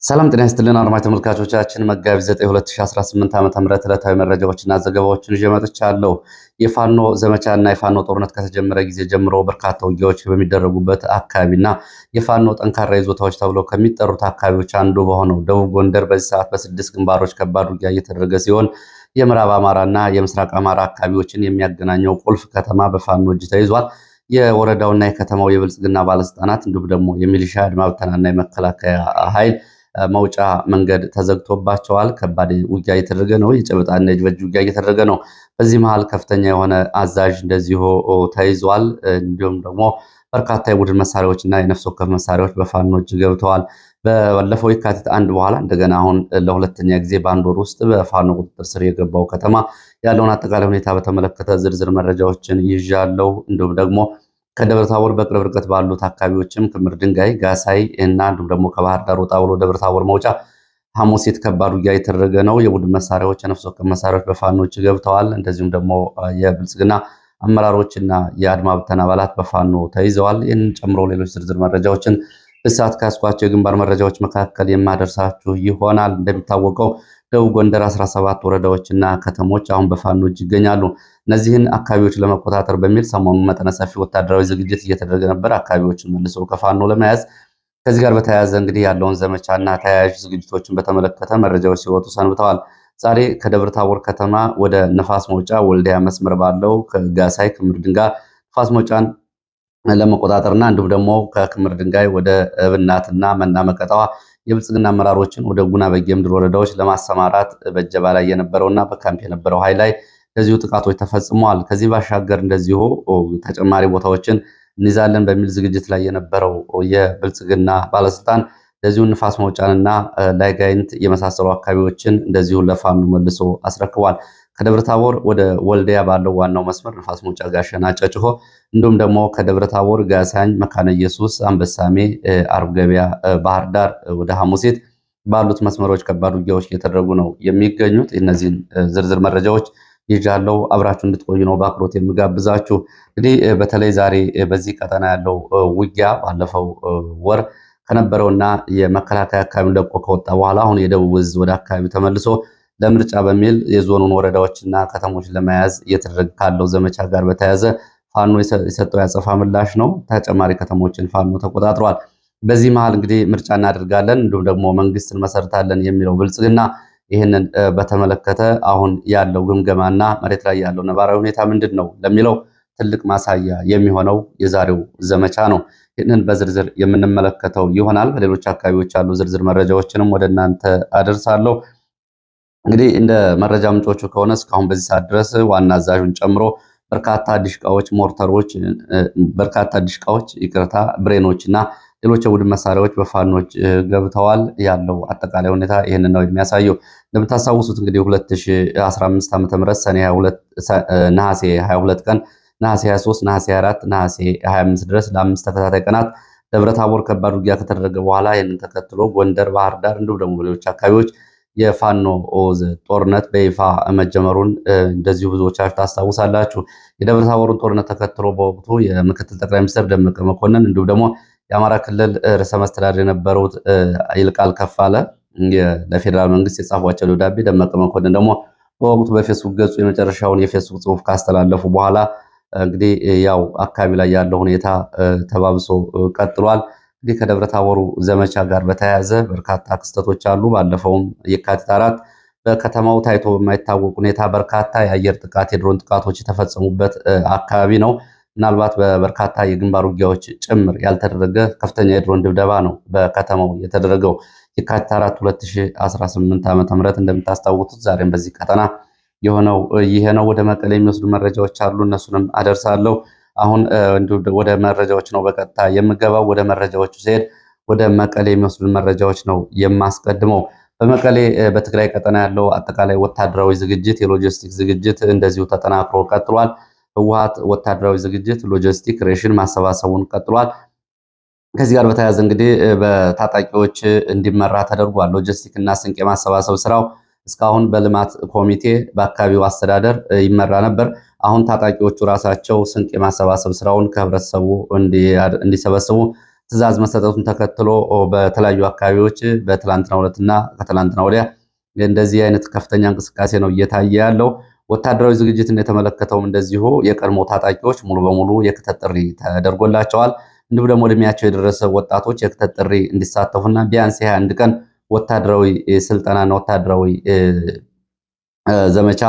ሰላም ጤና ይስጥልን አድማጭ ተመልካቾቻችን መጋቢት 9 2018 ዓ.ም ዕለታዊ መረጃዎችና ዘገባዎችን ይዤ መጥቻለሁ። የፋኖ ዘመቻና የፋኖ ጦርነት ከተጀመረ ጊዜ ጀምሮ በርካታ ውጊያዎች በሚደረጉበት አካባቢና የፋኖ ጠንካራ ይዞታዎች ተብለው ከሚጠሩት አካባቢዎች አንዱ በሆነው ደቡብ ጎንደር በዚህ ሰዓት በ6 ግንባሮች ከባድ ውጊያ እየተደረገ ሲሆን የምዕራብ አማራና የምስራቅ አማራ አካባቢዎችን የሚያገናኘው ቁልፍ ከተማ በፋኖ እጅ ተይዟል። የወረዳውና የከተማው የብልጽግና ባለስልጣናት እንዲሁም ደግሞ የሚሊሻ አድማ ብተናና የመከላከያ ኃይል መውጫ መንገድ ተዘግቶባቸዋል። ከባድ ውጊያ እየተደረገ ነው። የጨበጣና የእጅ ውጊያ እየተደረገ ነው። በዚህ መሃል ከፍተኛ የሆነ አዛዥ እንደዚሁ ተይዟል። እንዲሁም ደግሞ በርካታ የቡድን መሳሪያዎች እና የነፍስ ወከፍ መሳሪያዎች በፋኖ እጅ ገብተዋል። ባለፈው የካቲት አንድ በኋላ እንደገና አሁን ለሁለተኛ ጊዜ በአንድ ወር ውስጥ በፋኖ ቁጥጥር ስር የገባው ከተማ ያለውን አጠቃላይ ሁኔታ በተመለከተ ዝርዝር መረጃዎችን ይዣለሁ። እንዲሁም ደግሞ ከደብረ ታቦር በቅርብ ርቀት ባሉት አካባቢዎችም ክምር ድንጋይ፣ ጋሳይ እና እንዲሁም ደግሞ ከባህር ዳር ወጣ ብሎ ደብረ ታቦር መውጫ ሐሙሲት ከባድ ውጊያ የተደረገ ነው። የቡድን መሳሪያዎች፣ የነፍስ ወከፍ መሳሪያዎች በፋኖች ገብተዋል። እንደዚሁም ደግሞ የብልጽግና አመራሮችና የአድማ ብተና አባላት በፋኖ ተይዘዋል። ይህንን ጨምሮ ሌሎች ዝርዝር መረጃዎችን በሰዓት ካስኳቸው የግንባር መረጃዎች መካከል የማደርሳችሁ ይሆናል። እንደሚታወቀው ደቡብ ጎንደር 17 ወረዳዎችና ከተሞች አሁን በፋኖ እጅ ይገኛሉ። እነዚህን አካባቢዎች ለመቆጣጠር በሚል ሰሞኑን መጠነ ሰፊ ወታደራዊ ዝግጅት እየተደረገ ነበር፣ አካባቢዎችን መልሶ ከፋኖ ለመያዝ። ከዚህ ጋር በተያያዘ እንግዲህ ያለውን ዘመቻና ተያያዥ ዝግጅቶችን በተመለከተ መረጃዎች ሲወጡ ሰንብተዋል። ዛሬ ከደብረ ታቦር ከተማ ወደ ነፋስ መውጫ ወልዲያ መስመር ባለው ከጋሳይ ክምር ድንጋይ ነፋስ መውጫን ለመቆጣጠርና እንዲሁም ደግሞ ከክምር ድንጋይ ወደ እብናትና መና መቀጠዋ የብልጽግና አመራሮችን ወደ ጉና በጌምድር ወረዳዎች ለማሰማራት በጀባ ላይ የነበረውና በካምፕ የነበረው ኃይል ላይ እንደዚሁ ጥቃቶች ተፈጽመዋል። ከዚህ ባሻገር እንደዚሁ ተጨማሪ ቦታዎችን እንይዛለን በሚል ዝግጅት ላይ የነበረው የብልጽግና ባለስልጣን እንደዚሁ ንፋስ መውጫንና ላይጋይንት የመሳሰሉ አካባቢዎችን እንደዚሁ ለፋኖ መልሶ አስረክቧል። ከደብረ ታቦር ወደ ወልዲያ ባለው ዋናው መስመር ንፋስ መውጫ ጋሸና ጨጭሆ፣ እንዲሁም ደግሞ ከደብረ ታቦር ጋሳኝ፣ መካነ ኢየሱስ፣ አንበሳሜ፣ አርብ ገበያ፣ ባህር ዳር ወደ ሐሙሲት ባሉት መስመሮች ከባድ ውጊያዎች እየተደረጉ ነው የሚገኙት። እነዚህን ዝርዝር መረጃዎች ይዣለሁ። አብራችሁ እንድትቆዩ ነው በአክብሮት የምጋብዛችሁ። እንግዲህ በተለይ ዛሬ በዚህ ቀጠና ያለው ውጊያ ባለፈው ወር ከነበረውና የመከላከያ አካባቢ ለቆ ከወጣ በኋላ አሁን የደቡብ ዕዝ ወደ አካባቢው ተመልሶ ለምርጫ በሚል የዞኑን ወረዳዎችና ከተሞች ለመያዝ እየተደረገ ካለው ዘመቻ ጋር በተያያዘ ፋኖ የሰጠው ያጸፋ ምላሽ ነው። ተጨማሪ ከተሞችን ፋኖ ተቆጣጥሯል። በዚህ መሃል እንግዲህ ምርጫ እናደርጋለን እንዲሁም ደግሞ መንግስት እንመሰርታለን የሚለው ብልጽግና ይህንን በተመለከተ አሁን ያለው ግምገማና መሬት ላይ ያለው ነባራዊ ሁኔታ ምንድን ነው ለሚለው ትልቅ ማሳያ የሚሆነው የዛሬው ዘመቻ ነው። ይህንን በዝርዝር የምንመለከተው ይሆናል። በሌሎች አካባቢዎች ያሉ ዝርዝር መረጃዎችንም ወደ እናንተ አደርሳለሁ። እንግዲህ እንደ መረጃ ምንጮቹ ከሆነ እስካሁን በዚህ ሰዓት ድረስ ዋና አዛዡን ጨምሮ በርካታ ዲሽቃዎች፣ ሞርተሮች፣ ብሬኖች እና ሌሎች የቡድን መሳሪያዎች በፋኖች ገብተዋል። ያለው አጠቃላይ ሁኔታ ይህንን ነው የሚያሳየው። እንደምታስታውሱት እንግዲህ 2015 ዓ.ም ነሐሴ 22 ቀን፣ ነሐሴ 23፣ ነሐሴ 24፣ ነሐሴ 25 ድረስ ለ5 ተከታታይ ቀናት ደብረ ታቦር ከባድ ውጊያ ከተደረገ በኋላ ይህንን ተከትሎ ጎንደር፣ ባህር ዳር እንዲሁም ደግሞ በሌሎች አካባቢዎች የፋኖ ጦርነት በይፋ መጀመሩን እንደዚሁ ብዙዎቻችሁ ታስታውሳላችሁ። የደብረ ታቦርን ጦርነት ተከትሎ በወቅቱ የምክትል ጠቅላይ ሚኒስትር ደመቀ መኮንን እንዲሁም ደግሞ የአማራ ክልል ርዕሰ መስተዳድር የነበሩት ይልቃል ከፋለ ለፌዴራል መንግስት የጻፏቸው ደብዳቤ ደመቀ መኮንን ደግሞ በወቅቱ በፌስቡክ ገጹ የመጨረሻውን የፌስቡክ ጽሑፍ ካስተላለፉ በኋላ እንግዲህ ያው አካባቢ ላይ ያለው ሁኔታ ተባብሶ ቀጥሏል። እንግዲህ ከደብረ ታቦሩ ዘመቻ ጋር በተያያዘ በርካታ ክስተቶች አሉ። ባለፈውም የካቲት 4 በከተማው ታይቶ በማይታወቅ ሁኔታ በርካታ የአየር ጥቃት፣ የድሮን ጥቃቶች የተፈጸሙበት አካባቢ ነው። ምናልባት በበርካታ የግንባር ውጊያዎች ጭምር ያልተደረገ ከፍተኛ የድሮን ድብደባ ነው በከተማው የተደረገው። የካቲት 4 2018 ዓ.ም እንደምታስታውሱት ዛሬም በዚህ ቀጠና የሆነው ይሄ ነው። ወደ መቀሌ የሚወስዱ መረጃዎች አሉ፣ እነሱንም አደርሳለሁ። አሁን እንዲሁ ወደ መረጃዎች ነው በቀጥታ የምገባው። ወደ መረጃዎቹ ሲሄድ ወደ መቀሌ የሚወስዱ መረጃዎች ነው የማስቀድመው። በመቀሌ በትግራይ ቀጠና ያለው አጠቃላይ ወታደራዊ ዝግጅት፣ የሎጂስቲክ ዝግጅት እንደዚሁ ተጠናክሮ ቀጥሏል። ህወሓት ወታደራዊ ዝግጅት፣ ሎጂስቲክ፣ ሬሽን ማሰባሰቡን ቀጥሏል። ከዚህ ጋር በተያያዘ እንግዲህ በታጣቂዎች እንዲመራ ተደርጓል። ሎጂስቲክ እና ስንቅ የማሰባሰብ ስራው እስካሁን በልማት ኮሚቴ በአካባቢው አስተዳደር ይመራ ነበር። አሁን ታጣቂዎቹ ራሳቸው ስንቅ የማሰባሰብ ስራውን ከህብረተሰቡ እንዲሰበስቡ ትዕዛዝ መሰጠቱን ተከትሎ በተለያዩ አካባቢዎች በትላንትናው ዕለትና ከትላንትና ወዲያ እንደዚህ አይነት ከፍተኛ እንቅስቃሴ ነው እየታየ ያለው። ወታደራዊ ዝግጅትን የተመለከተውም እንደዚሁ የቀድሞ ታጣቂዎች ሙሉ በሙሉ የክተት ጥሪ ተደርጎላቸዋል። እንዲሁም ደግሞ እድሜያቸው የደረሰ ወጣቶች የክተት ጥሪ እንዲሳተፉና ቢያንስ የ21 ቀን ወታደራዊ ስልጠናና ወታደራዊ ዘመቻ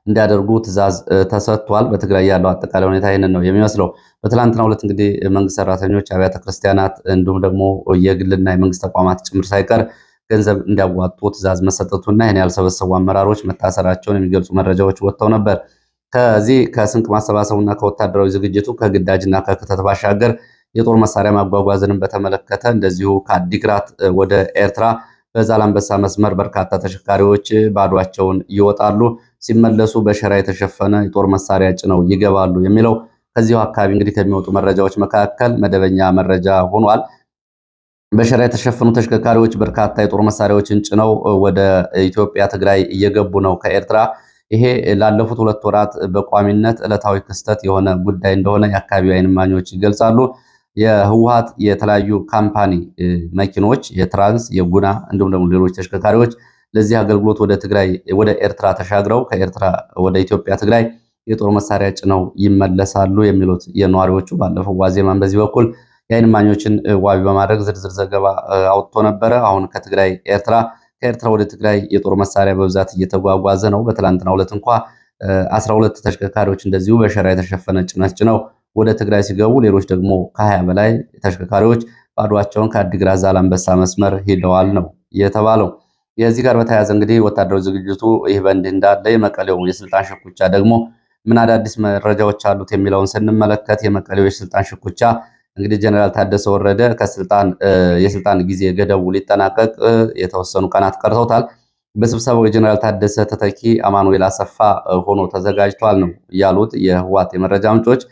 እንዲያደርጉ ትዕዛዝ ተሰጥቷል። በትግራይ ያለው አጠቃላይ ሁኔታ ይህንን ነው የሚመስለው። በትላንትናው ዕለት እንግዲህ መንግስት ሰራተኞች፣ አብያተ ክርስቲያናት እንዲሁም ደግሞ የግልና የመንግስት ተቋማት ጭምር ሳይቀር ገንዘብ እንዲያዋጡ ትዕዛዝ መሰጠቱና ይህን ያልሰበሰቡ አመራሮች መታሰራቸውን የሚገልጹ መረጃዎች ወጥተው ነበር። ከዚህ ከስንቅ ማሰባሰቡና ከወታደራዊ ዝግጅቱ ከግዳጅና ከክተት ባሻገር የጦር መሳሪያ ማጓጓዝንም በተመለከተ እንደዚሁ ከአዲግራት ወደ ኤርትራ በዛላምበሳ መስመር በርካታ ተሽከርካሪዎች ባዷቸውን ይወጣሉ፣ ሲመለሱ በሸራ የተሸፈነ የጦር መሳሪያ ጭነው ይገባሉ የሚለው ከዚሁ አካባቢ እንግዲህ ከሚወጡ መረጃዎች መካከል መደበኛ መረጃ ሆኗል። በሸራ የተሸፈኑ ተሽከርካሪዎች በርካታ የጦር መሳሪያዎችን ጭነው ወደ ኢትዮጵያ ትግራይ እየገቡ ነው ከኤርትራ። ይሄ ላለፉት 2 ወራት በቋሚነት ዕለታዊ ክስተት የሆነ ጉዳይ እንደሆነ የአካባቢው ዓይን እማኞች ይገልጻሉ። የህወሓት የተለያዩ ካምፓኒ መኪኖች የትራንስ የጉና እንዲሁም ደግሞ ሌሎች ተሽከርካሪዎች ለዚህ አገልግሎት ወደ ኤርትራ ተሻግረው ከኤርትራ ወደ ኢትዮጵያ ትግራይ የጦር መሳሪያ ጭነው ይመለሳሉ የሚሉት የነዋሪዎቹ ባለፈው ዋዜማን በዚህ በኩል የዓይን እማኞችን ዋቢ በማድረግ ዝርዝር ዘገባ አውጥቶ ነበረ። አሁን ከኤርትራ ወደ ትግራይ የጦር መሳሪያ በብዛት እየተጓጓዘ ነው። በትላንትናው ዕለት እንኳ 12 ተሽከርካሪዎች እንደዚሁ በሸራ የተሸፈነ ጭነት ጭነው ወደ ትግራይ ሲገቡ ሌሎች ደግሞ ከ20 በላይ ተሽከርካሪዎች ባዷቸውን ከአዲግራት ዛላምበሳ መስመር ሄደዋል ነው የተባለው። የዚህ ጋር በተያያዘ እንግዲህ ወታደራዊ ዝግጅቱ ይህ በእንዲህ እንዳለ የመቀሌው የስልጣን ሽኩቻ ደግሞ ምን አዳዲስ መረጃዎች አሉት የሚለውን ስንመለከት የመቀሌው የስልጣን ሽኩቻ እንግዲህ ጀነራል ታደሰ ወረደ የስልጣን ጊዜ ገደቡ ሊጠናቀቅ የተወሰኑ ቀናት ቀርተውታል። በስብሰባው የጀነራል ታደሰ ተተኪ አማኑኤል አሰፋ ሆኖ ተዘጋጅቷል ነው ያሉት የህወሓት የመረጃ ምንጮች።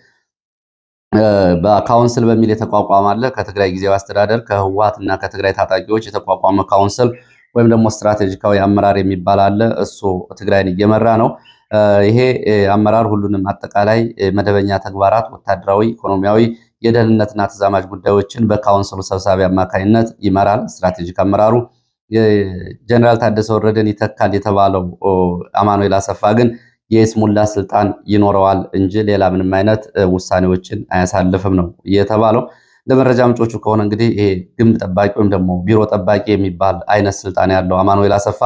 በካውንስል በሚል የተቋቋመ አለ። ከትግራይ ጊዜያዊ አስተዳደር ከህወሓት እና ከትግራይ ታጣቂዎች የተቋቋመ ካውንስል ወይም ደግሞ ስትራቴጂካዊ አመራር የሚባል አለ። እሱ ትግራይን እየመራ ነው። ይሄ አመራር ሁሉንም አጠቃላይ መደበኛ ተግባራት፣ ወታደራዊ፣ ኢኮኖሚያዊ፣ የደህንነትና ተዛማጅ ጉዳዮችን በካውንስሉ ሰብሳቢ አማካኝነት ይመራል። ስትራቴጂክ አመራሩ ጀነራል ታደሰ ወረደን ይተካል የተባለው አማኑኤል አሰፋ ግን የስሙላ ስልጣን ይኖረዋል እንጂ ሌላ ምንም አይነት ውሳኔዎችን አያሳልፍም ነው የተባለው። እንደ መረጃ ምንጮቹ ከሆነ እንግዲህ ይሄ ግንብ ጠባቂ ወይም ደግሞ ቢሮ ጠባቂ የሚባል አይነት ስልጣን ያለው አማኑኤል አሰፋ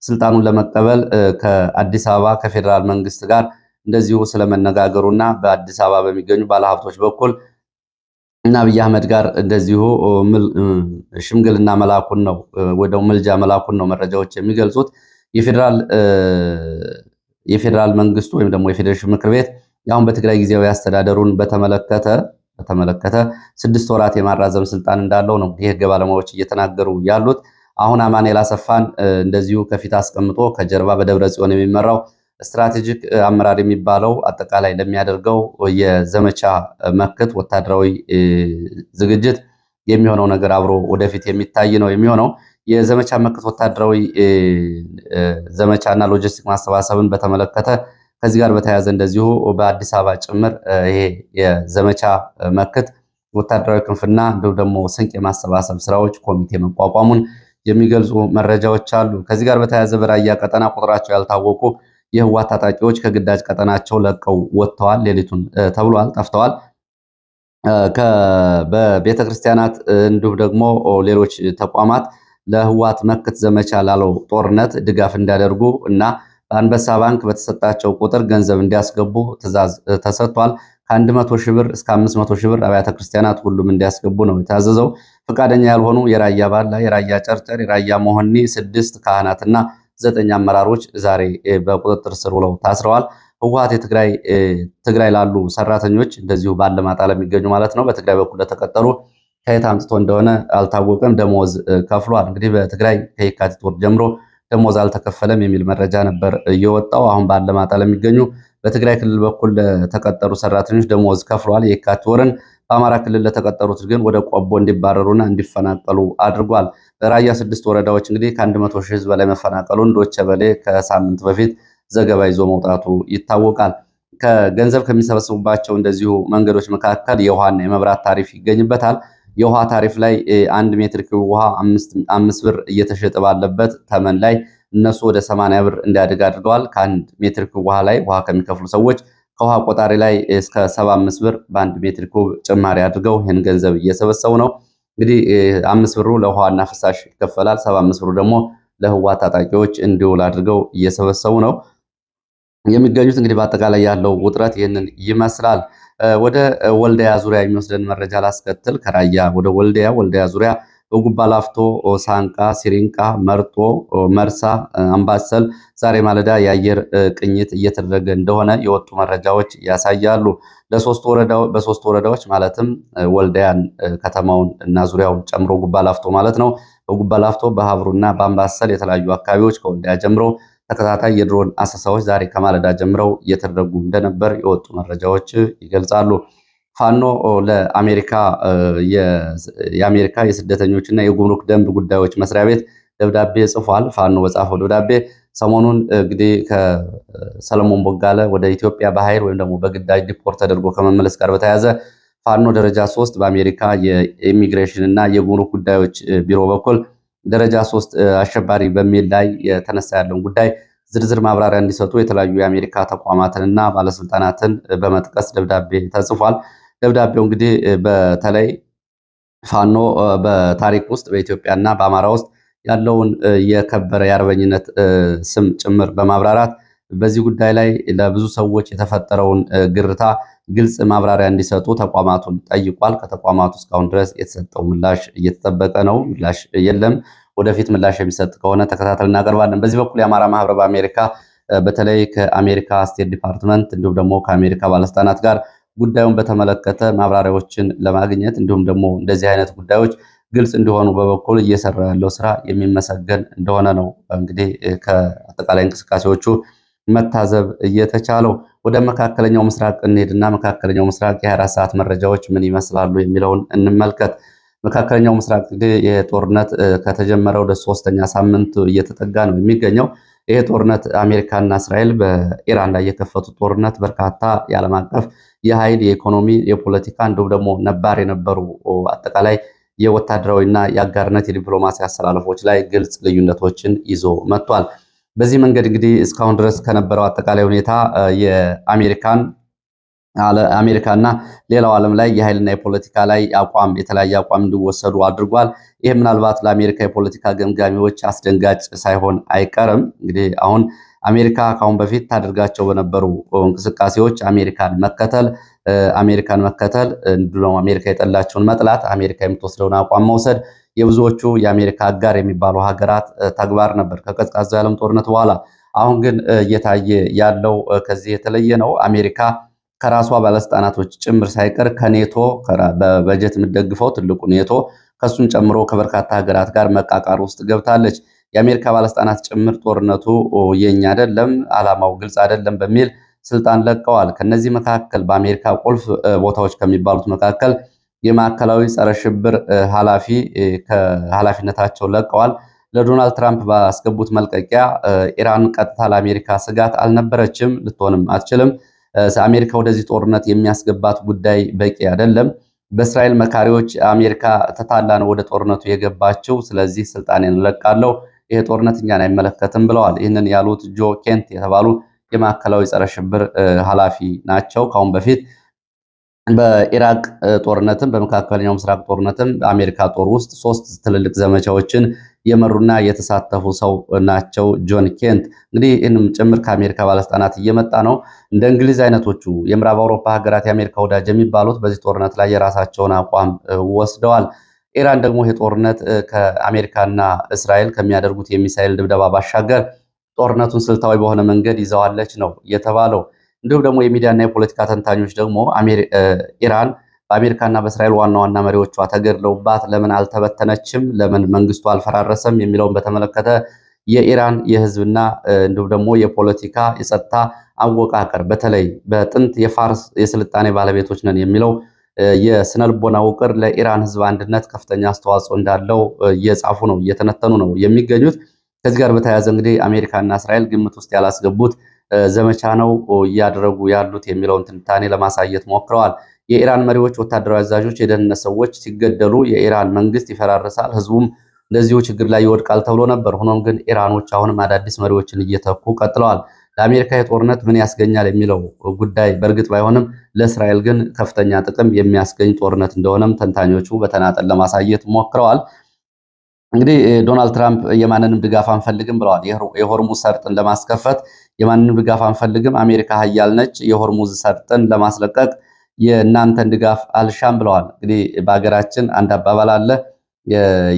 ስልጣኑን ለመቀበል ከአዲስ አበባ ከፌዴራል መንግስት ጋር እንደዚሁ ስለመነጋገሩና በአዲስ አበባ በሚገኙ ባለሀብቶች በኩል እና አብይ አህመድ ጋር እንደዚሁ ሽምግልና መላኩን ነው ወደ ምልጃ መላኩን ነው መረጃዎች የሚገልጹት። የፌዴራል መንግስቱ ወይም ደግሞ የፌዴሬሽን ምክር ቤት አሁን በትግራይ ጊዜያዊ አስተዳደሩን በተመለከተ 6 ወራት የማራዘም ስልጣን እንዳለው ነው የህግ ባለሙያዎች እየተናገሩ ያሉት። አሁን አማኑኤል አሰፋን እንደዚሁ ከፊት አስቀምጦ ከጀርባ በደብረ ጽዮን የሚመራው ስትራቴጂክ አመራር የሚባለው አጠቃላይ ለሚያደርገው የዘመቻ መክት ወታደራዊ ዝግጅት የሚሆነው ነገር አብሮ ወደፊት የሚታይ ነው የሚሆነው። የዘመቻ መክት ወታደራዊ ዘመቻና ሎጂስቲክ ማሰባሰብን በተመለከተ ከዚህ ጋር በተያያዘ እንደዚሁ በአዲስ አበባ ጭምር ይሄ የዘመቻ መክት ወታደራዊ ክንፍና እንዲሁም ደግሞ ስንቅ የማሰባሰብ ስራዎች ኮሚቴ መቋቋሙን የሚገልጹ መረጃዎች አሉ። ከዚህ ጋር በተያያዘ በራያ ቀጠና ቁጥራቸው ያልታወቁ የህወሓት ታጣቂዎች ከግዳጅ ቀጠናቸው ለቀው ወጥተዋል። ሌሊቱን ተብሏል ጠፍተዋል። በቤተ ክርስቲያናት እንዲሁም ደግሞ ሌሎች ተቋማት ለህወሓት መክት ዘመቻ ላለው ጦርነት ድጋፍ እንዲያደርጉ እና በአንበሳ ባንክ በተሰጣቸው ቁጥር ገንዘብ እንዲያስገቡ ትዕዛዝ ተሰጥቷል። ከ100 ሺህ ብር እስከ 500 ሺህ ብር አብያተ ክርስቲያናት ሁሉም እንዲያስገቡ ነው የታዘዘው። ፈቃደኛ ያልሆኑ የራያ ባላ፣ የራያ ጨርጨር፣ የራያ መሆኒ 6 ካህናትና 9 አመራሮች ዛሬ በቁጥጥር ስር ውለው ታስረዋል። ህወሓት ትግራይ ላሉ ሰራተኞች እንደዚሁ ባለማጣ ለሚገኙ ማለት ነው በትግራይ በኩል ለተቀጠሩ ከየት አምጥቶ እንደሆነ አልታወቀም ደሞዝ ከፍሏል። እንግዲህ በትግራይ ከየካቲት ወር ጀምሮ ደሞዝ አልተከፈለም የሚል መረጃ ነበር እየወጣው። አሁን ባለማጣ ለሚገኙ በትግራይ ክልል በኩል ለተቀጠሩ ሰራተኞች ደሞዝ ከፍሏል የካቲት ወርን። በአማራ ክልል ለተቀጠሩት ግን ወደ ቆቦ እንዲባረሩና እንዲፈናቀሉ አድርጓል። በራያ 6 ወረዳዎች እንግዲህ ከ100 ሺህ ህዝብ በላይ መፈናቀሉን ዶቼ ቬለ ከሳምንት በፊት ዘገባ ይዞ መውጣቱ ይታወቃል። ከገንዘብ ከሚሰበስቡባቸው እንደዚሁ መንገዶች መካከል የውሃና የመብራት ታሪፍ ይገኝበታል። የውሃ ታሪፍ ላይ 1 ሜትር ኪዩብ ውሃ 5 ብር እየተሸጠ ባለበት ተመን ላይ እነሱ ወደ 80 ብር እንዲያድግ አድርገዋል። ከአንድ ሜትር ኪዩብ ውሃ ላይ ውሃ ከሚከፍሉ ሰዎች ከውሃ ቆጣሪ ላይ እስከ 75 ብር በ1 ሜትር ኪዩብ ጭማሪ አድርገው ይህን ገንዘብ እየሰበሰቡ ነው። እንግዲህ 5 ብሩ ለውሃና ፍሳሽ ይከፈላል። 75 ብሩ ደግሞ ለህወሓት ታጣቂዎች እንዲውል አድርገው እየሰበሰቡ ነው የሚገኙት። እንግዲህ በአጠቃላይ ያለው ውጥረት ይህንን ይመስላል። ወደ ወልዲያ ዙሪያ የሚወስደን መረጃ ላስከትል። ከራያ ወደ ወልዲያ ዙሪያ በጉባ ላፍቶ፣ ሳንቃ፣ ሲሪንቃ፣ መርጦ፣ መርሳ፣ አምባሰል ዛሬ ማለዳ የአየር ቅኝት እየተደረገ እንደሆነ የወጡ መረጃዎች ያሳያሉ። በሶስት ወረዳዎች ማለትም ወልዲያን ከተማውን እና ዙሪያውን ጨምሮ ጉባ ላፍቶ ማለት ነው። በጉባ ላፍቶ፣ በሀብሩና በአምባሰል የተለያዩ አካባቢዎች ከወልዲያ ጀምሮ ተከታታይ የድሮን አሰሳዎች ዛሬ ከማለዳ ጀምረው እየተደረጉ እንደነበር የወጡ መረጃዎች ይገልጻሉ። ፋኖ የአሜሪካ የስደተኞችና የጉምሩክ ደንብ ጉዳዮች መስሪያ ቤት ደብዳቤ ጽፏል። ፋኖ በጻፈው ደብዳቤ ሰሞኑን እንግዲህ ከሰለሞን ቦጋለ ወደ ኢትዮጵያ በኃይል ወይም ደግሞ በግዳጅ ዲፖርት ተደርጎ ከመመለስ ጋር በተያያዘ ፋኖ ደረጃ 3 በአሜሪካ የኢሚግሬሽን እና የጉምሩክ ጉዳዮች ቢሮ በኩል ደረጃ 3 አሸባሪ በሚል ላይ የተነሳ ያለውን ጉዳይ ዝርዝር ማብራሪያ እንዲሰጡ የተለያዩ የአሜሪካ ተቋማትንና ባለስልጣናትን በመጥቀስ ደብዳቤ ተጽፏል። ደብዳቤው እንግዲህ በተለይ ፋኖ በታሪክ ውስጥ በኢትዮጵያና በአማራ ውስጥ ያለውን የከበረ የአርበኝነት ስም ጭምር በማብራራት በዚህ ጉዳይ ላይ ለብዙ ሰዎች የተፈጠረውን ግርታ ግልጽ ማብራሪያ እንዲሰጡ ተቋማቱን ጠይቋል። ከተቋማቱ እስካሁን ድረስ የተሰጠው ምላሽ እየተጠበቀ ነው። ምላሽ የለም። ወደፊት ምላሽ የሚሰጥ ከሆነ ተከታተል እናቀርባለን። በዚህ በኩል የአማራ ማህበር በአሜሪካ በተለይ ከአሜሪካ ስቴት ዲፓርትመንት እንዲሁም ደግሞ ከአሜሪካ ባለስልጣናት ጋር ጉዳዩን በተመለከተ ማብራሪያዎችን ለማግኘት እንዲሁም ደግሞ እንደዚህ አይነት ጉዳዮች ግልጽ እንዲሆኑ በበኩል እየሰራ ያለው ስራ የሚመሰገን እንደሆነ ነው እንግዲህ ከአጠቃላይ እንቅስቃሴዎቹ መታዘብ እየተቻለው። ወደ መካከለኛው ምስራቅ እንሄድና መካከለኛው ምስራቅ የ24 ሰዓት መረጃዎች ምን ይመስላሉ የሚለውን እንመልከት። መካከለኛው ምስራቅ እንግዲህ ይሄ ጦርነት ከተጀመረ ወደ 3ኛ ሳምንት እየተጠጋ ነው የሚገኘው። ይሄ ጦርነት አሜሪካና እስራኤል በኢራን ላይ የከፈቱት ጦርነት በርካታ የዓለም አቀፍ የኃይል፣ የኢኮኖሚ፣ የፖለቲካ እንዲሁም ደግሞ ነባር የነበሩ አጠቃላይ የወታደራዊና የአጋርነት የዲፕሎማሲ አሰላለፎች ላይ ግልጽ ልዩነቶችን ይዞ መጥቷል። በዚህ መንገድ እንግዲህ እስካሁን ድረስ ከነበረው አጠቃላይ ሁኔታ አሜሪካና ሌላው ዓለም ላይ የኃይልና የፖለቲካ ላይ የተለያየ አቋም እንዲወሰዱ አድርጓል። ይህ ምናልባት ለአሜሪካ የፖለቲካ ገምጋሚዎች አስደንጋጭ ሳይሆን አይቀርም። እንግዲህ አሁን አሜሪካ ካሁን በፊት ታደርጋቸው በነበሩ እንቅስቃሴዎች አሜሪካን መከተል እንዲሁም አሜሪካ የጠላቸውን መጥላት፣ አሜሪካ የምትወስደውን አቋም መውሰድ የብዙዎቹ የአሜሪካ አጋር የሚባሉ ሀገራት ተግባር ነበር ከቀዝቃዛው የዓለም ጦርነት በኋላ። አሁን ግን እየታየ ያለው ከዚህ የተለየ ነው። አሜሪካ ከራሷ ባለስልጣናቶች ጭምር ሳይቀር ከኔቶ በበጀት የምትደግፈው ትልቁ ኔቶ ከሱም ጨምሮ ከበርካታ ሀገራት ጋር መቃቃር ውስጥ ገብታለች። የአሜሪካ ባለስልጣናት ጭምር ጦርነቱ የኛ አይደለም፣ ዓላማው ግልጽ አይደለም በሚል ስልጣን ለቀዋል። ከነዚህ መካከል በአሜሪካ ቁልፍ ቦታዎች ከሚባሉት መካከል የማዕከላዊ ጸረ ሽብር ኃላፊ ከኃላፊነታቸው ለቀዋል። ለዶናልድ ትራምፕ ባስገቡት መልቀቂያ ኢራን ቀጥታ ለአሜሪካ ስጋት አልነበረችም፣ ልትሆንም አትችልም። አሜሪካ ወደዚህ ጦርነት የሚያስገባት ጉዳይ በቂ አይደለም። በእስራኤል መካሪዎች አሜሪካ ተታላ ነው ወደ ጦርነቱ የገባችው፣ ስለዚህ ስልጣኔን እለቃለሁ፣ ይሄ ጦርነት እኛን አይመለከትም ብለዋል። ይህንን ያሉት ጆ ኬንት የተባሉ የማዕከላዊ ጸረ ሽብር ኃላፊ ናቸው። ካሁን በፊት በኢራቅ ጦርነትም በመካከለኛው ምስራቅ ጦርነትም በአሜሪካ ጦር ውስጥ 3 ትልልቅ ዘመቻዎችን የመሩና የተሳተፉ ሰው ናቸው ጆን ኬንት። እንግዲህ ይህንም ጭምር ከአሜሪካ ባለስልጣናት እየመጣ ነው። እንደ እንግሊዝ አይነቶቹ የምዕራብ አውሮፓ ሀገራት የአሜሪካ ወዳጅ የሚባሉት በዚህ ጦርነት ላይ የራሳቸውን አቋም ወስደዋል። ኢራን ደግሞ ይህ ጦርነት ከአሜሪካና እስራኤል ከሚያደርጉት የሚሳኤል ድብደባ ባሻገር ጦርነቱን ስልታዊ በሆነ መንገድ ይዘዋለች ነው የተባለው። እንዲሁም ደግሞ የሚዲያና የፖለቲካ ተንታኞች ደግሞ ኢራን በአሜሪካና በእስራኤል ዋና ዋና መሪዎቿ ተገድለውባት ለምን አልተበተነችም፣ ለምን መንግስቱ አልፈራረሰም የሚለውን በተመለከተ የኢራን የህዝብና እንዲሁም ደግሞ የፖለቲካ የጸጥታ አወቃቀር በተለይ በጥንት የፋርስ የስልጣኔ ባለቤቶች ነን የሚለው የስነልቦና ውቅር ለኢራን ህዝብ አንድነት ከፍተኛ አስተዋጽኦ እንዳለው እየጻፉ ነው፣ እየተነተኑ ነው የሚገኙት። ከዚህ ጋር በተያያዘ እንግዲህ አሜሪካና እስራኤል ግምት ውስጥ ያላስገቡት ዘመቻ ነው እያደረጉ ያሉት የሚለውን ትንታኔ ለማሳየት ሞክረዋል። የኢራን መሪዎች፣ ወታደራዊ አዛዦች፣ የደህንነት ሰዎች ሲገደሉ የኢራን መንግስት ይፈራርሳል፣ ህዝቡም እንደዚሁ ችግር ላይ ይወድቃል ተብሎ ነበር። ሆኖም ግን ኢራኖች አሁንም አዳዲስ መሪዎችን እየተኩ ቀጥለዋል። ለአሜሪካ የጦርነት ምን ያስገኛል የሚለው ጉዳይ በእርግጥ ባይሆንም ለእስራኤል ግን ከፍተኛ ጥቅም የሚያስገኝ ጦርነት እንደሆነም ተንታኞቹ በተናጠል ለማሳየት ሞክረዋል። እንግዲህ ዶናልድ ትራምፕ የማንንም ድጋፍ አንፈልግም ብለዋል። የሆርሙዝ ሰርጥን ለማስከፈት የማንንም ድጋፍ አንፈልግም፣ አሜሪካ ሀያል ነች፣ የሆርሙዝ ሰርጥን ለማስለቀቅ የእናንተን ድጋፍ አልሻም ብለዋል። እንግዲህ በሀገራችን አንድ አባባል አለ፣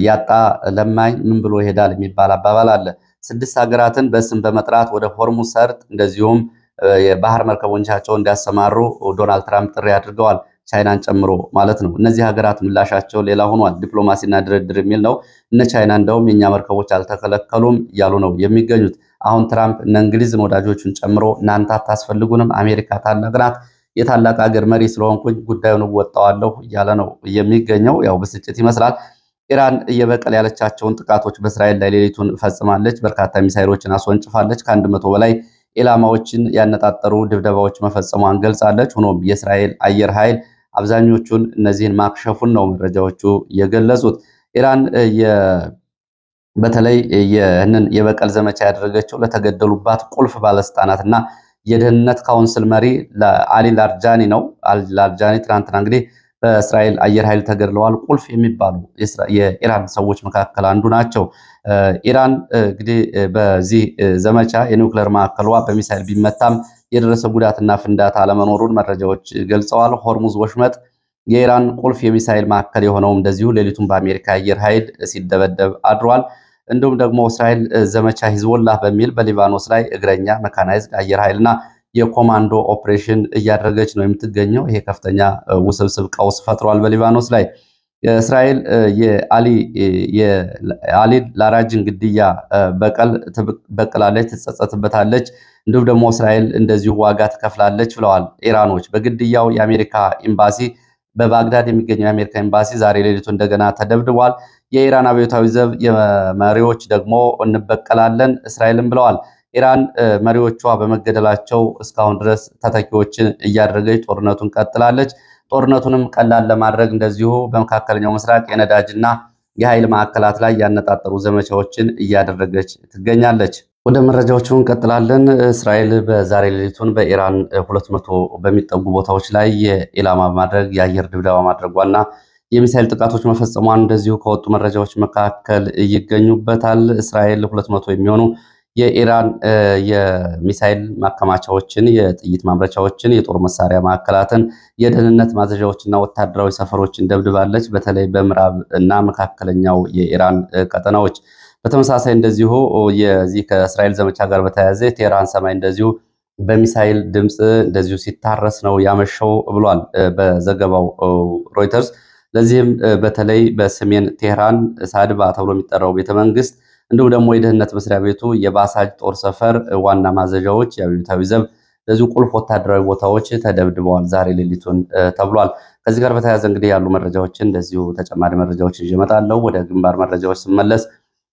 ያጣ ለማኝ ምን ብሎ ይሄዳል የሚባል አባባል አለ። 6 ሀገራትን በስም በመጥራት ወደ ሆርሙዝ ሰርጥ እንደዚሁም የባህር መርከቦቻቸውን እንዲያሰማሩ ዶናልድ ትራምፕ ጥሪ አድርገዋል። ቻይናን ጨምሮ ማለት ነው። እነዚህ ሀገራት ምላሻቸው ሌላ ሆኗል። ዲፕሎማሲና ድርድር የሚል ነው። እነ ቻይና እንደውም የኛ መርከቦች አልተከለከሉም እያሉ ነው የሚገኙት። አሁን ትራምፕ እነ እንግሊዝን ወዳጆቹን ጨምሮ እናንተ አታስፈልጉንም፣ አሜሪካ ታላቅ ናት፣ የታላቅ ሀገር መሪ ስለሆንኩኝ ጉዳዩን እወጣዋለሁ እያለ ነው የሚገኘው። ያው ብስጭት ይመስላል። ኢራን የበቀል ያለቻቸውን ጥቃቶች በእስራኤል ላይ ሌሊቱን ፈጽማለች። በርካታ ሚሳይሎችን አስወንጭፋለች። ከ100 በላይ ኢላማዎችን ያነጣጠሩ ድብደባዎች መፈጸሟን ገልጻለች። ሆኖም የእስራኤል አየር ኃይል አብዛኞቹን እነዚህን ማክሸፉን ነው መረጃዎቹ የገለጹት። ኢራን በተለይ ይህንን የበቀል ዘመቻ ያደረገችው ለተገደሉባት ቁልፍ ባለስልጣናትና የደህንነት ካውንስል መሪ አሊ ላርጃኒ ነው። ላርጃኒ ትናንትና እንግዲህ በእስራኤል አየር ኃይል ተገድለዋል። ቁልፍ የሚባሉ የኢራን ሰዎች መካከል አንዱ ናቸው። ኢራን እንግዲህ በዚህ ዘመቻ የኒውክሌር ማዕከሏ በሚሳይል ቢመታም የደረሰ ጉዳትና ፍንዳታ አለመኖሩን መረጃዎች ገልጸዋል። ሆርሙዝ ወሽመጥ የኢራን ቁልፍ የሚሳይል ማዕከል የሆነው እንደዚሁ ሌሊቱን በአሜሪካ አየር ኃይል ሲደበደብ አድሯል። እንዲሁም ደግሞ እስራኤል ዘመቻ ሂዝቦላህ በሚል በሊባኖስ ላይ እግረኛ መካናይዝድ አየር ኃይልና የኮማንዶ ኦፕሬሽን እያደረገች ነው የምትገኘው። ይሄ ከፍተኛ ውስብስብ ቀውስ ፈጥሯል በሊባኖስ ላይ። እስራኤል የአሊ ላራጅን ግድያ በቀል ትበቅላለች፣ ትጸጸትበታለች፣ እንዲሁም ደግሞ እስራኤል እንደዚሁ ዋጋ ትከፍላለች ብለዋል ኢራኖች። በግድያው የአሜሪካ ኤምባሲ በባግዳድ የሚገኘው የአሜሪካ ኤምባሲ ዛሬ ሌሊቱ እንደገና ተደብድቧል። የኢራን አብዮታዊ ዘብ መሪዎች ደግሞ እንበቀላለን እስራኤልን ብለዋል። ኢራን መሪዎቿ በመገደላቸው እስካሁን ድረስ ተተኪዎችን እያደረገች ጦርነቱን ቀጥላለች። ጦርነቱንም ቀላል ለማድረግ እንደዚሁ በመካከለኛው ምስራቅ የነዳጅና የኃይል ማዕከላት ላይ ያነጣጠሩ ዘመቻዎችን እያደረገች ትገኛለች። ወደ መረጃዎቹ እንቀጥላለን። እስራኤል በዛሬ ሌሊቱን በኢራን 200 በሚጠጉ ቦታዎች ላይ የኢላማ በማድረግ የአየር ድብደባ ማድረጓና የሚሳይል ጥቃቶች መፈጸሟን እንደዚሁ ከወጡ መረጃዎች መካከል ይገኙበታል። እስራኤል 200 የሚሆኑ የኢራን የሚሳይል ማከማቻዎችን፣ የጥይት ማምረቻዎችን፣ የጦር መሳሪያ ማዕከላትን፣ የደህንነት ማዘዣዎችና ወታደራዊ ሰፈሮችን ደብድባለች። በተለይ በምዕራብ እና መካከለኛው የኢራን ቀጠናዎች። በተመሳሳይ እንደዚሁ የዚህ ከእስራኤል ዘመቻ ጋር በተያያዘ የቴህራን ሰማይ እንደዚሁ በሚሳይል ድምፅ እንደዚሁ ሲታረስ ነው ያመሸው ብሏል በዘገባው ሮይተርስ። ለዚህም በተለይ በሰሜን ቴህራን ሳድባ ተብሎ የሚጠራው ቤተመንግስት እንዲሁም ደግሞ የደህንነት መስሪያ ቤቱ፣ የባሳጅ ጦር ሰፈር ዋና ማዘዣዎች፣ የአብዮታዊ ዘብ እንደዚሁ ቁልፍ ወታደራዊ ቦታዎች ተደብድበዋል ዛሬ ሌሊቱን ተብሏል። ከዚህ ጋር በተያያዘ እንግዲህ ያሉ መረጃዎችን እንደዚሁ ተጨማሪ መረጃዎችን ይዤ እመጣለሁ። ወደ ግንባር መረጃዎች ስመለስ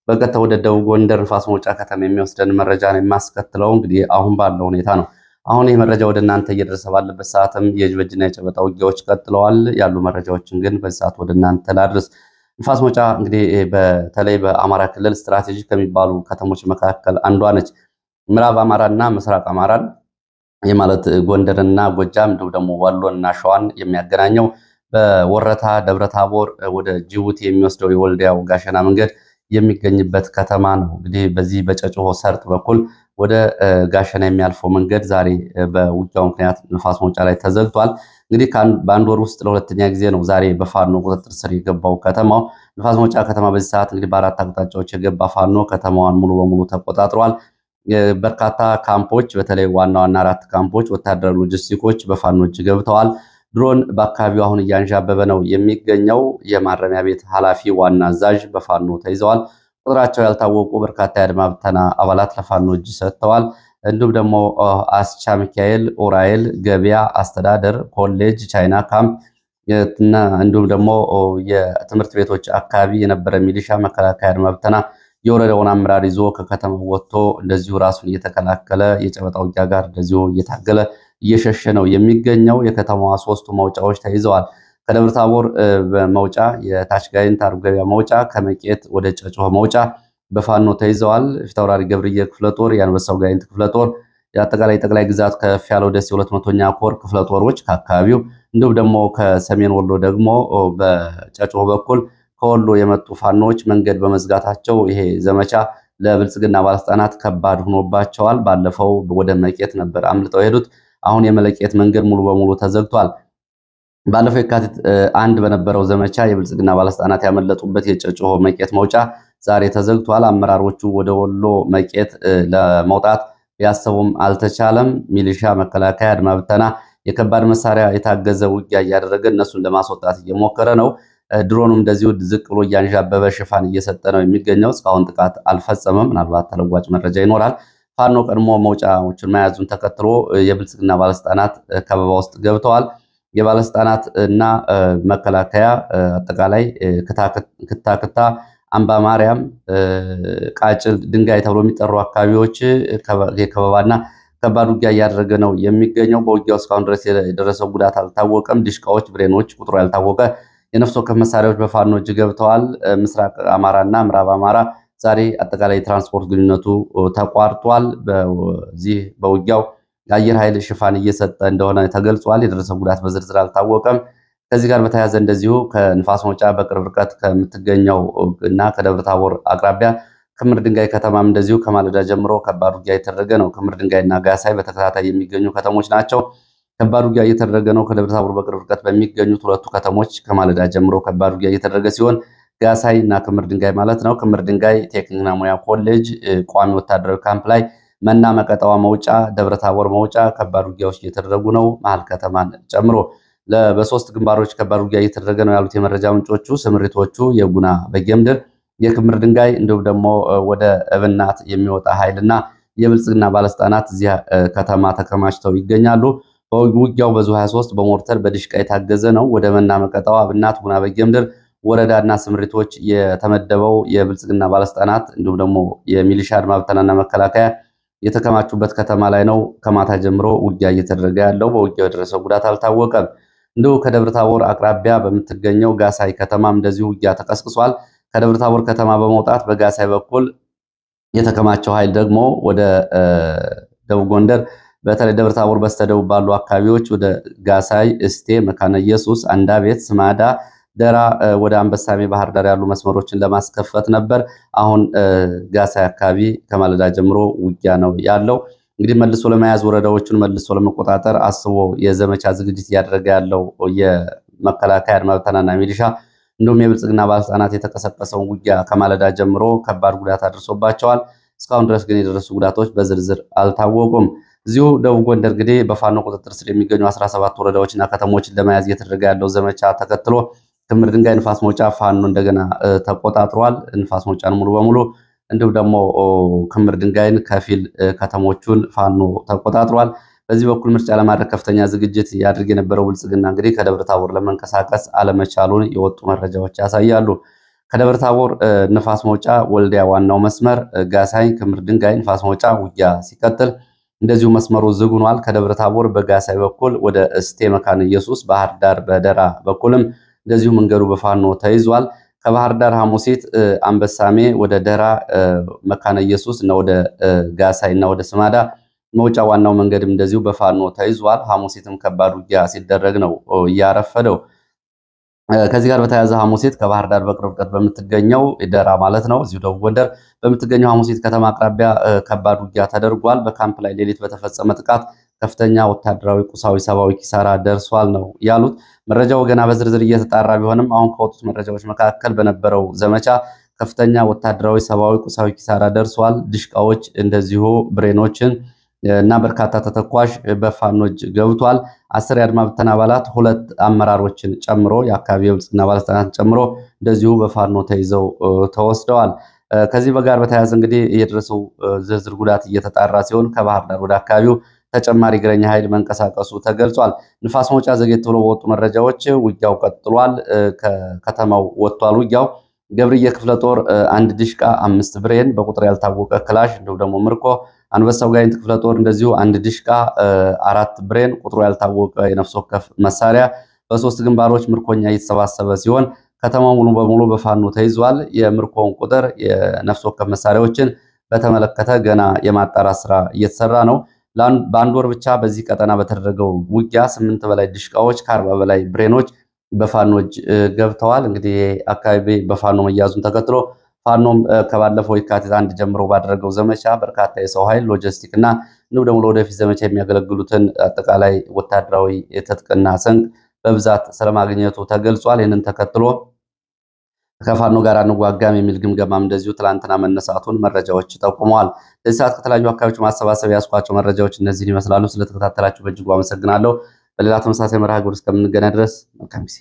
በቀጥታ ወደ ደቡብ ጎንደር ንፋስ መውጫ ከተማ የሚወስደን መረጃ ነው የማስከትለው። እንግዲህ አሁን ባለው ሁኔታ ነው። አሁን ይህ መረጃ ወደ እናንተ እየደረሰ ባለበት ሰዓትም የእጅ በእጅና የጨበጣ ውጊያዎች ቀጥለዋል። ያሉ መረጃዎችን ግን በዚህ ሰዓት ወደ እናንተ ላድርስ። ንፋስ መውጫ እንግዲህ በተለይ በአማራ ክልል ስትራቴጂክ ከሚባሉ ከተሞች መካከል አንዷ ነች። ምዕራብ አማራና ምስራቅ አማራን የማለት ጎንደርና ጎጃም እንዲሁም ደግሞ ወሎና ሸዋን የሚያገናኘው በወረታ ደብረታቦር ወደ ጅቡቲ የሚወስደው የወልዲያው ጋሸና መንገድ የሚገኝበት ከተማ ነው። እንግዲህ በዚህ በጨጭሆ ሰርጥ በኩል ወደ ጋሸና የሚያልፈው መንገድ ዛሬ በውጊያው ምክንያት ንፋስ መውጫ ላይ ተዘግቷል። እንግዲህ በአንድ ወር ውስጥ ለሁለተኛ ጊዜ ነው ዛሬ በፋኖ ቁጥጥር ስር የገባው ከተማው። ንፋስ መውጫ ከተማ በዚህ ሰዓት እንግዲህ በአራት አቅጣጫዎች የገባ ፋኖ ከተማዋን ሙሉ በሙሉ ተቆጣጥሯል። በርካታ ካምፖች፣ በተለይ ዋና ዋና 4 ካምፖች፣ ወታደራዊ ሎጂስቲኮች በፋኖ እጅ ገብተዋል። ድሮን በአካባቢው አሁን እያንዣበበ ነው የሚገኘው። የማረሚያ ቤት ኃላፊ ዋና አዛዥ በፋኖ ተይዘዋል። ቁጥራቸው ያልታወቁ በርካታ የአድማ ብተና አባላት ለፋኖ እጅ ሰጥተዋል። እንዲሁም ደግሞ አስቻ ሚካኤል፣ ኡራኤል ገበያ፣ አስተዳደር ኮሌጅ፣ ቻይና ካምፕ እና እንዲሁም ደግሞ የትምህርት ቤቶች አካባቢ የነበረ ሚሊሻ፣ መከላከያ፣ አድማ ብተና የወረዳውን አመራር ይዞ ከከተማው ወጥቶ እንደዚሁ ራሱን እየተከላከለ የጨበጣ ውጊያ ጋር እንደዚሁ እየታገለ እየሸሸ ነው የሚገኘው። የከተማዋ 3ቱ መውጫዎች ተይዘዋል። ከደብረ ታቦር መውጫ፣ የታች ጋይንት አርብ ገበያ መውጫ፣ ከመቄት ወደ ጨጮሆ መውጫ በፋኖ ተይዘዋል። ፊታውራሪ ገብርዬ ክፍለ ጦር፣ የአንበሳው ጋይንት ክፍለ ጦር፣ የአጠቃላይ ጠቅላይ ግዛት ከፍ ያለው ደሴ 200ኛ ኮር ክፍለ ጦሮች ከአካባቢው እንዲሁም ደግሞ ከሰሜን ወሎ ደግሞ በጨጮሆ በኩል ከወሎ የመጡ ፋኖች መንገድ በመዝጋታቸው ይሄ ዘመቻ ለብልጽግና ባለስልጣናት ከባድ ሆኖባቸዋል። ባለፈው ወደ መቄት ነበር አምልጠው የሄዱት። አሁን የመለቄት መንገድ ሙሉ በሙሉ ተዘግቷል። ባለፈው የካቲት 1 በነበረው ዘመቻ የብልጽግና ባለስልጣናት ያመለጡበት የጨጮሆ መቄት መውጫ ዛሬ ተዘግቷል። አመራሮቹ ወደ ወሎ መቄት ለመውጣት ያሰቡም አልተቻለም። ሚሊሻ፣ መከላከያ፣ አድማ ብተና የከባድ መሳሪያ የታገዘ ውጊያ እያደረገ እነሱን ለማስወጣት እየሞከረ ነው። ድሮኑም እንደዚሁ ዝቅ ብሎ እያንዣበበ ሽፋን እየሰጠ ነው የሚገኘው። እስካሁን ጥቃት አልፈጸመም። ምናልባት ተለዋጭ መረጃ ይኖራል። ፋኖ ቀድሞ መውጫዎችን መያዙን ተከትሎ የብልጽግና ባለስልጣናት ከበባ ውስጥ ገብተዋል። የባለስልጣናት እና መከላከያ አጠቃላይ ክታክታ፣ አምባ ማርያም፣ ቃጭል፣ ድንጋይ ተብሎ የሚጠሩ አካባቢዎች የከበባና ከባድ ውጊያ እያደረገ ነው የሚገኘው። በውጊያው እስካሁን ድረስ የደረሰው ጉዳት አልታወቀም። ዲሽቃዎች፣ ብሬኖች ቁጥሩ ያልታወቀ የነፍስ ወከፍ መሳሪያዎች በፋኖ እጅ ገብተዋል። ምስራቅ አማራና ምዕራብ አማራ ዛሬ አጠቃላይ የትራንስፖርት ግንኙነቱ ተቋርጧል። በዚህ በውጊያው የአየር ኃይል ሽፋን እየሰጠ እንደሆነ ተገልጿል። የደረሰው ጉዳት በዝርዝር አልታወቀም። ከዚህ ጋር በተያያዘ እንደዚሁ ከንፋስ መውጫ በቅርብ ርቀት ከምትገኘው እና ከደብረ ታቦር አቅራቢያ ክምር ድንጋይ ከተማም እንደዚሁ ከማለዳ ጀምሮ ከባድ ውጊያ እየተደረገ ነው። ክምር ድንጋይና ጋሳይ በተከታታይ የሚገኙ ከተሞች ናቸው። ከባድ ውጊያ እየተደረገ ነው። ከደብረ ታቦር በቅርብ ርቀት በሚገኙት ሁለቱ ከተሞች ከማለዳ ጀምሮ ከባድ ውጊያ እየተደረገ ሲሆን ጋሳይ እና ክምር ድንጋይ ማለት ነው። ክምር ድንጋይ ቴክኒክና ሙያ ኮሌጅ ቋሚ ወታደራዊ ካምፕ ላይ መና መቀጠዋ መውጫ፣ ደብረ ታቦር መውጫ ከባድ ውጊያዎች እየተደረጉ ነው። መሀል ከተማን ጨምሮ በሶስት ግንባሮች ከባድ ውጊያ እየተደረገ ነው ያሉት የመረጃ ምንጮቹ። ስምሪቶቹ የጉና በጌምድር፣ የክምር ድንጋይ እንዲሁም ደግሞ ወደ እብናት የሚወጣ ኃይልና የብልጽግና ባለስልጣናት እዚያ ከተማ ተከማችተው ይገኛሉ። ውጊያው በዙ 23 በሞርተር በድሽቃ የታገዘ ነው። ወደ መና መቀጠዋ፣ እብናት፣ ጉና በጌምድር ወረዳና ስምሪቶች የተመደበው የብልጽግና ባለስልጣናት እንዲሁም ደግሞ የሚሊሻ አድማ ብተናና መከላከያ የተከማቹበት ከተማ ላይ ነው ከማታ ጀምሮ ውጊያ እየተደረገ ያለው። በውጊያው የደረሰው ጉዳት አልታወቀም። እንዲሁ ከደብረ ታቦር አቅራቢያ በምትገኘው ጋሳይ ከተማም እንደዚሁ ውጊያ ተቀስቅሷል። ከደብረ ታቦር ከተማ በመውጣት በጋሳይ በኩል የተከማቸው ኃይል ደግሞ ወደ ደቡብ ጎንደር በተለይ ደብረ ታቦር በስተደቡብ ባሉ አካባቢዎች ወደ ጋሳይ፣ እስቴ፣ መካነ ኢየሱስ፣ አንዳቤት፣ ስማዳ፣ ደራ ወደ አንበሳሜ ባህር ዳር ያሉ መስመሮችን ለማስከፈት ነበር። አሁን ጋሳይ አካባቢ ከማለዳ ጀምሮ ውጊያ ነው ያለው። እንግዲህ መልሶ ለመያዝ ወረዳዎቹን መልሶ ለመቆጣጠር አስቦ የዘመቻ ዝግጅት እያደረገ ያለው የመከላከያ አድማ ብተናና ሚሊሻ እንዲሁም የብልጽግና ባለስልጣናት የተቀሰቀሰውን ውጊያ ከማለዳ ጀምሮ ከባድ ጉዳት አድርሶባቸዋል። እስካሁን ድረስ ግን የደረሱ ጉዳቶች በዝርዝር አልታወቁም። እዚሁ ደቡብ ጎንደር እንግዲህ በፋኖ ቁጥጥር ስር የሚገኙ 17 ወረዳዎችና ከተሞችን ለመያዝ እየተደረገ ያለው ዘመቻ ተከትሎ ክምር ድንጋይ፣ ንፋስ መውጫ ፋኖ እንደገና ተቆጣጥሯል። ንፋስ መውጫን ሙሉ በሙሉ እንዲሁም ደግሞ ክምር ድንጋይን ከፊል ከተሞቹን ፋኖ ተቆጣጥሯል። በዚህ በኩል ምርጫ ለማድረግ ከፍተኛ ዝግጅት ያድርግ የነበረው ብልጽግና እንግዲህ ከደብረ ታቦር ለመንቀሳቀስ አለመቻሉን የወጡ መረጃዎች ያሳያሉ። ከደብረ ታቦር ንፋስ መውጫ ወልዲያ ዋናው መስመር ጋሳይ፣ ክምር ድንጋይ፣ ንፋስ መውጫ ውጊያ ሲቀጥል እንደዚሁ መስመሩ ዝግ ሆኗል። ከደብረ ታቦር በጋሳይ በኩል ወደ እስቴ፣ መካነ ኢየሱስ፣ ባህር ዳር በደራ በኩልም እንደዚሁ መንገዱ በፋኖ ተይዟል። ከባህር ዳር ሐሙሲት፣ አንበሳሜ ወደ ደራ፣ መካነ ኢየሱስ እና ወደ ጋሳይ እና ወደ ስማዳ መውጫ ዋናው መንገድም እንደዚሁ በፋኖ ተይዟል። ሐሙሲትም ከባድ ውጊያ ሲደረግ ነው እያረፈደው። ከዚህ ጋር በተያያዘ ሐሙሲት ከባህር ዳር በቅርብ ርቀት በምትገኘው ደራ ማለት ነው እዚሁ ደቡብ ጎንደር በምትገኘው ሐሙሲት ከተማ አቅራቢያ ከባድ ውጊያ ተደርጓል። በካምፕ ላይ ሌሊት በተፈጸመ ጥቃት ከፍተኛ ወታደራዊ፣ ቁሳዊ፣ ሰብአዊ ኪሳራ ደርሷል ነው ያሉት። መረጃው ገና በዝርዝር እየተጣራ ቢሆንም አሁን ከወጡት መረጃዎች መካከል በነበረው ዘመቻ ከፍተኛ ወታደራዊ፣ ሰብአዊ፣ ቁሳዊ ኪሳራ ደርሷል። ድሽቃዎች እንደዚሁ ብሬኖችን እና በርካታ ተተኳሽ በፋኖ እጅ ገብቷል። 10 የአድማ ብተና አባላት 2 አመራሮችን ጨምሮ የአካባቢ የብልጽግና ባለስልጣናትን ጨምሮ እንደዚሁ በፋኖ ተይዘው ተወስደዋል። ከዚህ ጋር በተያያዘ እንግዲህ የደረሰው ዝርዝር ጉዳት እየተጣራ ሲሆን ከባህር ዳር ወደ አካባቢው ተጨማሪ እግረኛ ኃይል መንቀሳቀሱ ተገልጿል። ንፋስ መውጫ ዘጌት ብሎ በወጡ መረጃዎች ውጊያው ቀጥሏል። ከከተማው ወጥቷል ውጊያው። ገብርዬ ክፍለ ጦር 1 ድሽቃ፣ 5 ብሬን፣ በቁጥር ያልታወቀ ክላሽ እንዲሁም ደግሞ ምርኮ አንበሳው ጋይንት ክፍለ ጦር እንደዚሁ አንድ ዲሽቃ፣ 4 ብሬን ቁጥሩ ያልታወቀ የነፍስ ወከፍ መሳሪያ በ3 ግንባሮች ምርኮኛ እየተሰባሰበ ሲሆን ከተማው ሙሉ በሙሉ በፋኖ ተይዟል። የምርኮውን ቁጥር የነፍስ ወከፍ መሳሪያዎችን በተመለከተ ገና የማጣራት ስራ እየተሰራ ነው። በአንድ ወር ብቻ በዚህ ቀጠና በተደረገው ውጊያ 8 በላይ ድሽቃዎች ከ40 በላይ ብሬኖች በፋኖ እጅ ገብተዋል። እንግዲህ አካባቢ በፋኖ መያዙን ተከትሎ ፋኖም ከባለፈው የካቲት 1 ጀምሮ ባደረገው ዘመቻ በርካታ የሰው ኃይል ሎጂስቲክ እና እንዲሁም ደግሞ ለወደፊት ዘመቻ የሚያገለግሉትን አጠቃላይ ወታደራዊ ትጥቅና ስንቅ በብዛት ስለማግኘቱ ተገልጿል። ይህንን ተከትሎ ከፋኖ ጋር አንዋጋም የሚል ግምገማም እንደዚሁ ትላንትና መነሳቱን መረጃዎች ጠቁመዋል። ለዚህ ሰዓት ከተለያዩ አካባቢዎች ማሰባሰብ ያስኳቸው መረጃዎች እነዚህን ይመስላሉ። ስለተከታተላችሁ በእጅጉ አመሰግናለሁ። በሌላ ተመሳሳይ መርሃ ግብር እስከምንገናኝ ድረስ መልካም ጊዜ